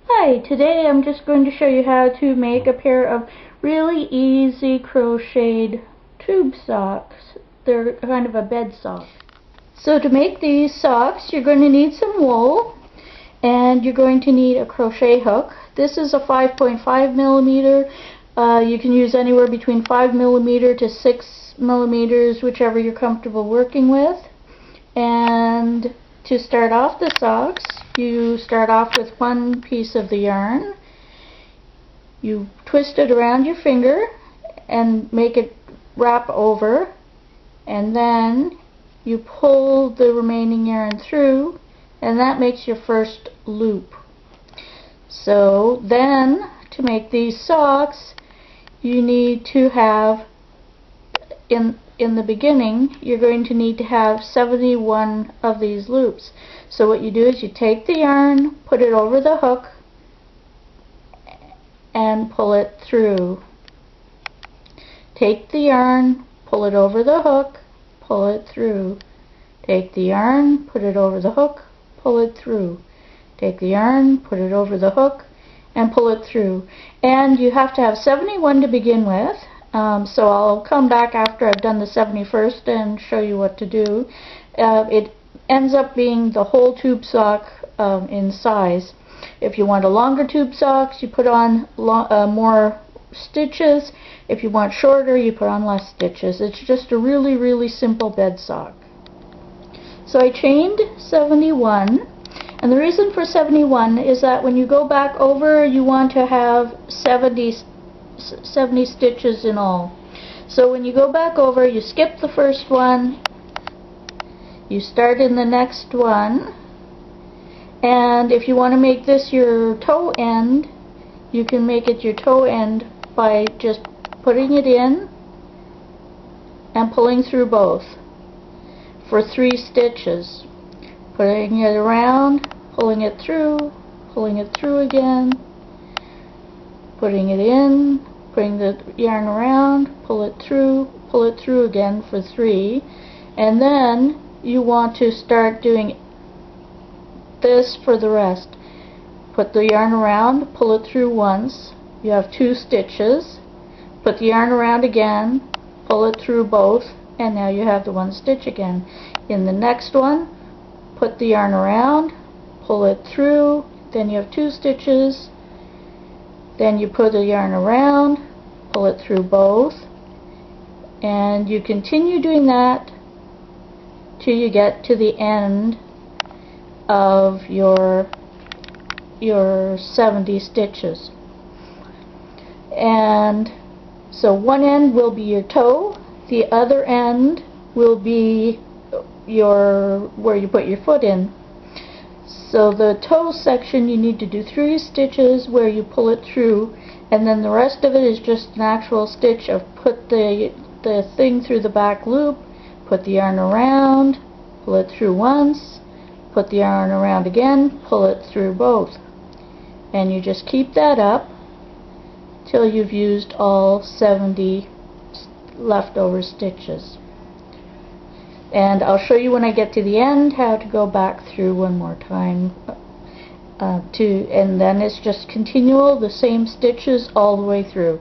Hi, today I'm just going to show you how to make a pair of really easy crocheted tube socks. They're kind of a bed sock. So to make these socks, you're going to need some wool and you're going to need a crochet hook. This is a 5.5 millimeter. You can use anywhere between 5 millimeter to 6 millimeters, whichever you're comfortable working with. And to start off the socks, you start off with one piece of the yarn. You twist it around your finger and make it wrap over, and then you pull the remaining yarn through, and that makes your first loop. So then, to make these socks, you need to have, in the beginning, you're going to need to have 71 of these loops. So what you do is you take the yarn, put it over the hook, and pull it through. Take the yarn, pull it over the hook, pull it through. Take the yarn, put it over the hook, pull it through. Take the yarn, put it over the hook, and pull it through. And you have to have 71 to begin with. So I'll come back after I've done the 71st and show you what to do. It ends up being the whole tube sock in size. If you want a longer tube socks, you put on more stitches. If you want shorter, you put on less stitches. It's just a really simple bed sock. So I chained 71, and the reason for 71 is that when you go back over, you want to have 70 stitches in all. So when you go back over, you skip the first one, you start in the next one, and if you want to make this your toe end, you can make it your toe end by just putting it in and pulling through both for 3 stitches. Putting it around, pulling it through again, putting it in, bring the yarn around, pull it through again for 3, and then you want to start doing this for the rest. Put the yarn around, pull it through once, you have 2 stitches, put the yarn around again, pull it through both, and now you have the 1 stitch again. In the next one, put the yarn around, pull it through, then you have 2 stitches, then you put the yarn around, pull it through both, and you continue doing that till you get to the end of your 70 stitches. And so one end will be your toe, the other end will be where you put your foot in. So the toe section, you need to do 3 stitches where you pull it through, and then the rest of it is just an actual stitch of put the thing through the back loop, put the yarn around, pull it through once, put the yarn around again, pull it through both. And you just keep that up till you've used all 70 leftover stitches. And I'll show you when I get to the end how to go back through one more time, and then it's just continual, the same stitches all the way through.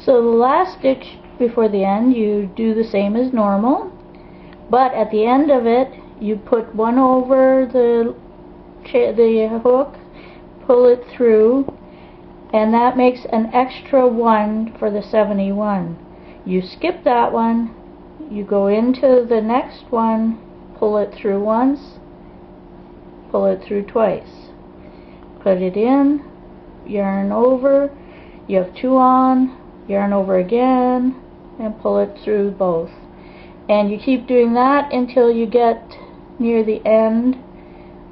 So the last stitch before the end, you do the same as normal, but at the end of it, you put one over the hook, pull it through, and that makes an extra 1 for the 71. You skip that one, you go into the next one, pull it through once, pull it through twice, put it in, yarn over, you have 2 on, yarn over again, and pull it through both. And you keep doing that until you get near the end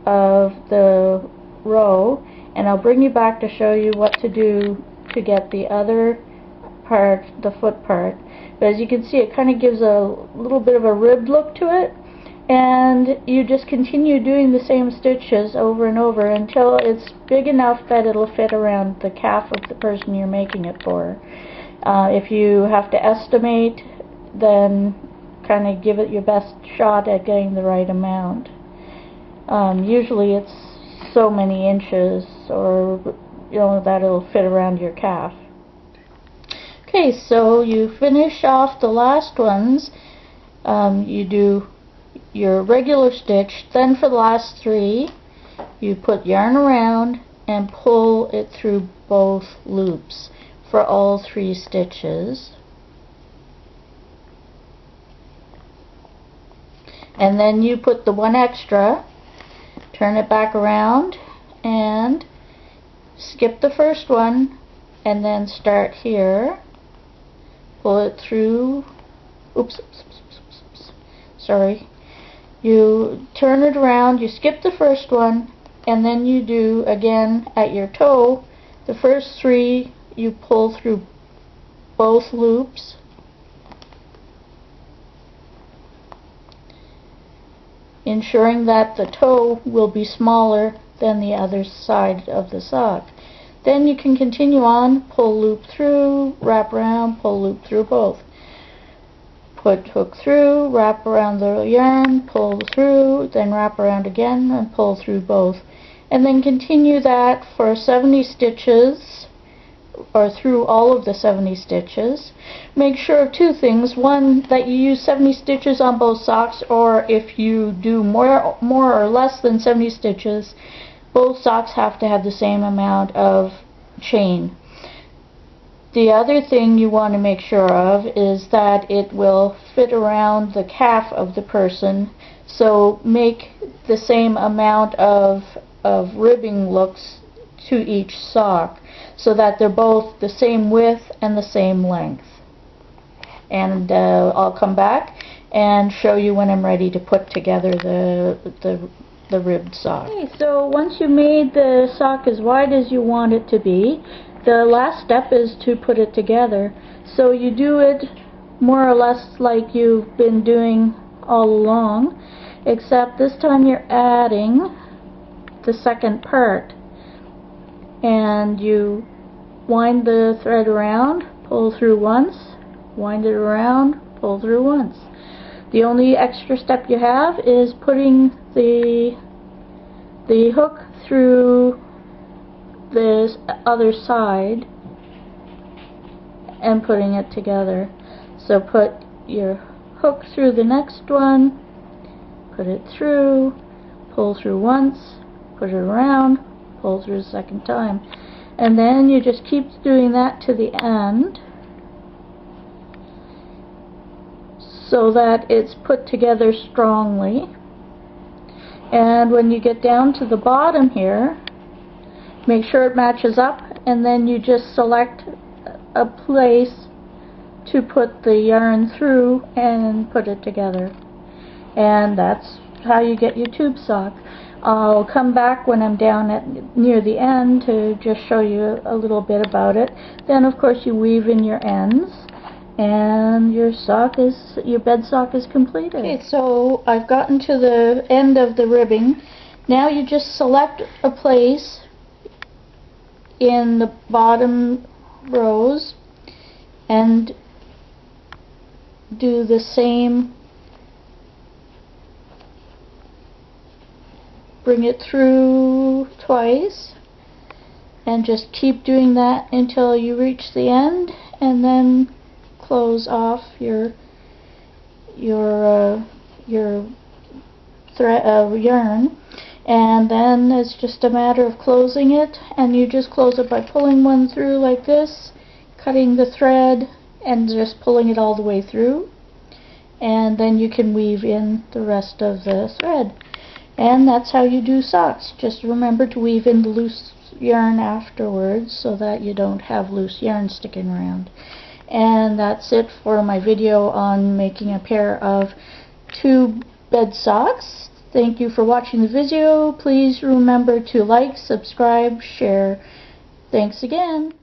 of the row, and I'll bring you back to show you what to do to get the other part, the foot part. But as you can see, it kind of gives a little bit of a ribbed look to it, and you just continue doing the same stitches over and over until it's big enough that it'll fit around the calf of the person you're making it for. If you have to estimate, then kind of give it your best shot at getting the right amount. Usually it's so many inches, or that it'll fit around your calf. Okay, so you finish off the last ones. You do your regular stitch, then for the last 3 you put yarn around and pull it through both loops for all 3 stitches. And then you put the one extra, turn it back around and skip the first one, and then start here, pull it through, sorry, you turn it around, you skip the first one, and then you do again at your toe, the first 3 you pull through both loops, ensuring that the toe will be smaller than the other side of the sock. Then you can continue on, pull loop through, wrap around, pull loop through both. Put hook through, wrap around the yarn, pull through, then wrap around again and pull through both. And then continue that for 70 stitches, or through all of the 70 stitches. Make sure of 2 things. One, that you use 70 stitches on both socks, or if you do more or less than 70 stitches, both socks have to have the same amount of chain. The other thing you want to make sure of is that it will fit around the calf of the person, so make the same amount of ribbing looks to each sock, so that they're both the same width and the same length. And I'll come back and show you when I'm ready to put together the ribbed sock. Okay, so once you made the sock as wide as you want it to be, the last step is to put it together. So you do it more or less like you've been doing all along, except this time you're adding the second part. And you wind the thread around, pull through once, wind it around, pull through once. The only extra step you have is putting the hook through this other side and putting it together. So put your hook through the next one, put it through, pull through once, put it around, pull through the second time, and then you just keep doing that to the end so that it's put together strongly. And when you get down to the bottom here, make sure it matches up, and then you just select a place to put the yarn through and put it together. And that's how you get your tube sock. I'll come back when I'm down near the end to just show you a little bit about it. Then of course you weave in your ends, and your bed sock is completed. Okay, so I've gotten to the end of the ribbing. Now you just select a place in the bottom rows and do the same. Bring it through twice and just keep doing that until you reach the end, and then close off your thread yarn, and then it's just a matter of closing it, and you just close it by pulling one through like this, cutting the thread and just pulling it all the way through, and then you can weave in the rest of the thread. And that's how you do socks. Just remember to weave in the loose yarn afterwards so that you don't have loose yarn sticking around. And that's it for my video on making a pair of tube bed socks. Thank you for watching the video. Please remember to like, subscribe, share. Thanks again.